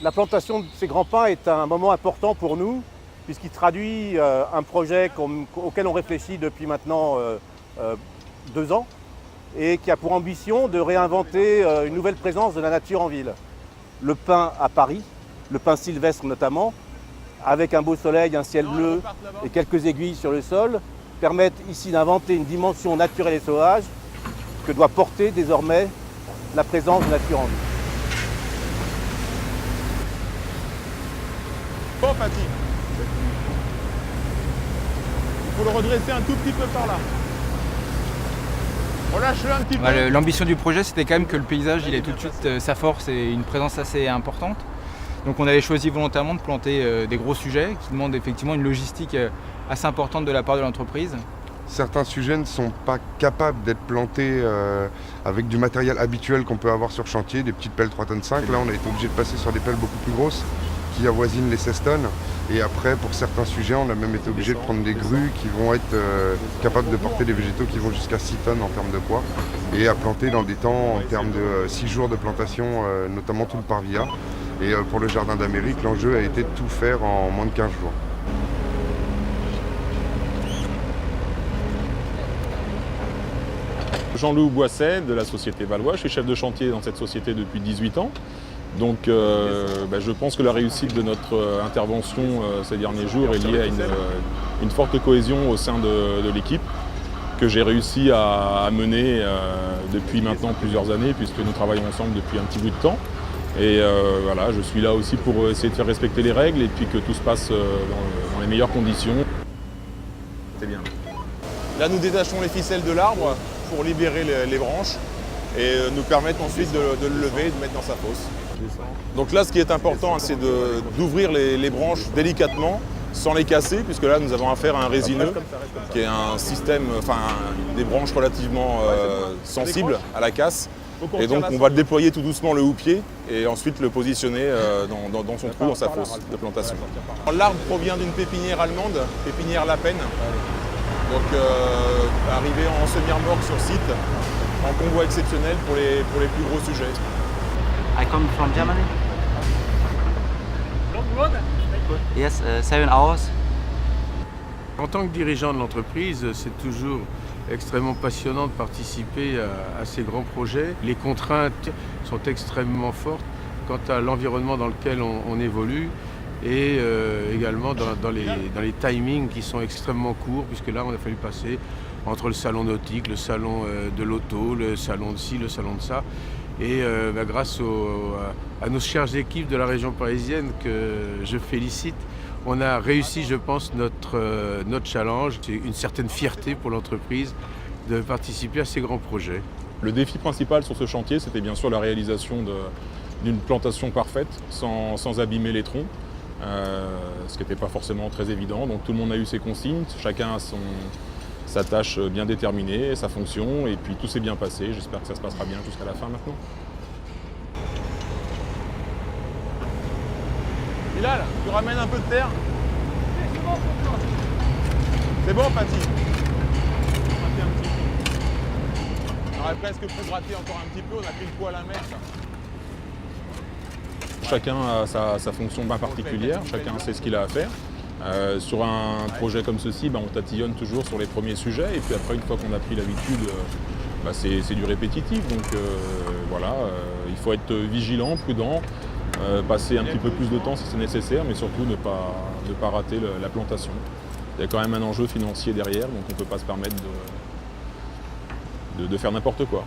La plantation de ces grands pins est un moment important pour nous, puisqu'il traduit un projet auquel on réfléchit depuis maintenant 2 ans, et qui a pour ambition de réinventer une nouvelle présence de la nature en ville. Le pin à Paris, le pin sylvestre notamment, avec un beau soleil, un ciel bleu et quelques aiguilles sur le sol, permettent ici d'inventer une dimension naturelle et sauvage que doit porter désormais la présence de nature en ville. Bon, Paty. Il faut le redresser un tout petit peu par là. Relâche-le un petit peu. L'ambition du projet, c'était quand même que le paysage il ait tout de suite sa force et une présence assez importante. Donc on avait choisi volontairement de planter des gros sujets qui demandent effectivement une logistique assez importante de la part de l'entreprise. Certains sujets ne sont pas capables d'être plantés avec du matériel habituel qu'on peut avoir sur chantier, des petites pelles 3,5 tonnes. Là, on a été obligé de passer sur des pelles beaucoup plus grosses qui avoisinent les 16 tonnes. Et après, pour certains sujets, on a même été obligé de prendre des grues qui vont être capables de porter des végétaux qui vont jusqu'à 6 tonnes en termes de poids et à planter dans des temps en termes de 6 jours de plantation, notamment tout le parvilla. Et pour le jardin d'Amérique, l'enjeu a été de tout faire en moins de 15 jours. Jean-Loup Boisset de la société Valois, je suis chef de chantier dans cette société depuis 18 ans. Donc je pense que la réussite de notre intervention ces derniers jours est liée à une forte cohésion au sein de l'équipe que j'ai réussi à mener depuis maintenant plusieurs années puisque nous travaillons ensemble depuis un petit bout de temps. Et voilà, je suis là aussi pour essayer de faire respecter les règles et puis que tout se passe dans les meilleures conditions. C'est bien. Là, nous détachons les ficelles de l'arbre pour libérer les branches et nous permettre ensuite de le lever et de mettre dans sa fosse. Donc là, ce qui est important, c'est d'ouvrir les branches délicatement, sans les casser, puisque là, nous avons affaire à un résineux, qui est un système, des branches relativement sensibles à la casse. Et donc, on va le déployer tout doucement le houppier et ensuite le positionner dans son trou, dans sa fosse de plantation. L'arbre provient d'une pépinière allemande, pépinière La Peine. Donc, arrivé en semi-remorque sur site, en convoi exceptionnel pour les plus gros sujets. I come from Germany. Yes, 7 hours. En tant que dirigeant de l'entreprise, c'est toujours extrêmement passionnant de participer à ces grands projets. Les contraintes sont extrêmement fortes quant à l'environnement dans lequel on évolue et également dans les timings qui sont extrêmement courts, puisque là on a fallu passer entre le salon nautique, le salon de l'auto, le salon de ci, le salon de ça. Et grâce à nos chères équipes de la région parisienne que je félicite, on a réussi, je pense, notre challenge. C'est une certaine fierté pour l'entreprise de participer à ces grands projets. Le défi principal sur ce chantier, c'était bien sûr la réalisation d'une plantation parfaite, sans abîmer les troncs, ce qui n'était pas forcément très évident. Donc tout le monde a eu ses consignes, chacun a sa tâche bien déterminée, sa fonction, et puis tout s'est bien passé. J'espère que ça se passera bien jusqu'à la fin maintenant. Bilal, tu ramènes un peu de terre. C'est bon, Paty. On aurait presque pu gratter encore un petit peu, on a pris le poids à la mettre. Chacun a sa fonction bien particulière, chacun sait ce qu'il a à faire. Sur un projet comme ceci, on tatillonne toujours sur les premiers sujets et puis après, une fois qu'on a pris l'habitude, c'est du répétitif. Donc voilà, il faut être vigilant, prudent, passer un petit peu plus de temps si c'est nécessaire, mais surtout ne pas rater la plantation. Il y a quand même un enjeu financier derrière, donc on ne peut pas se permettre de faire n'importe quoi.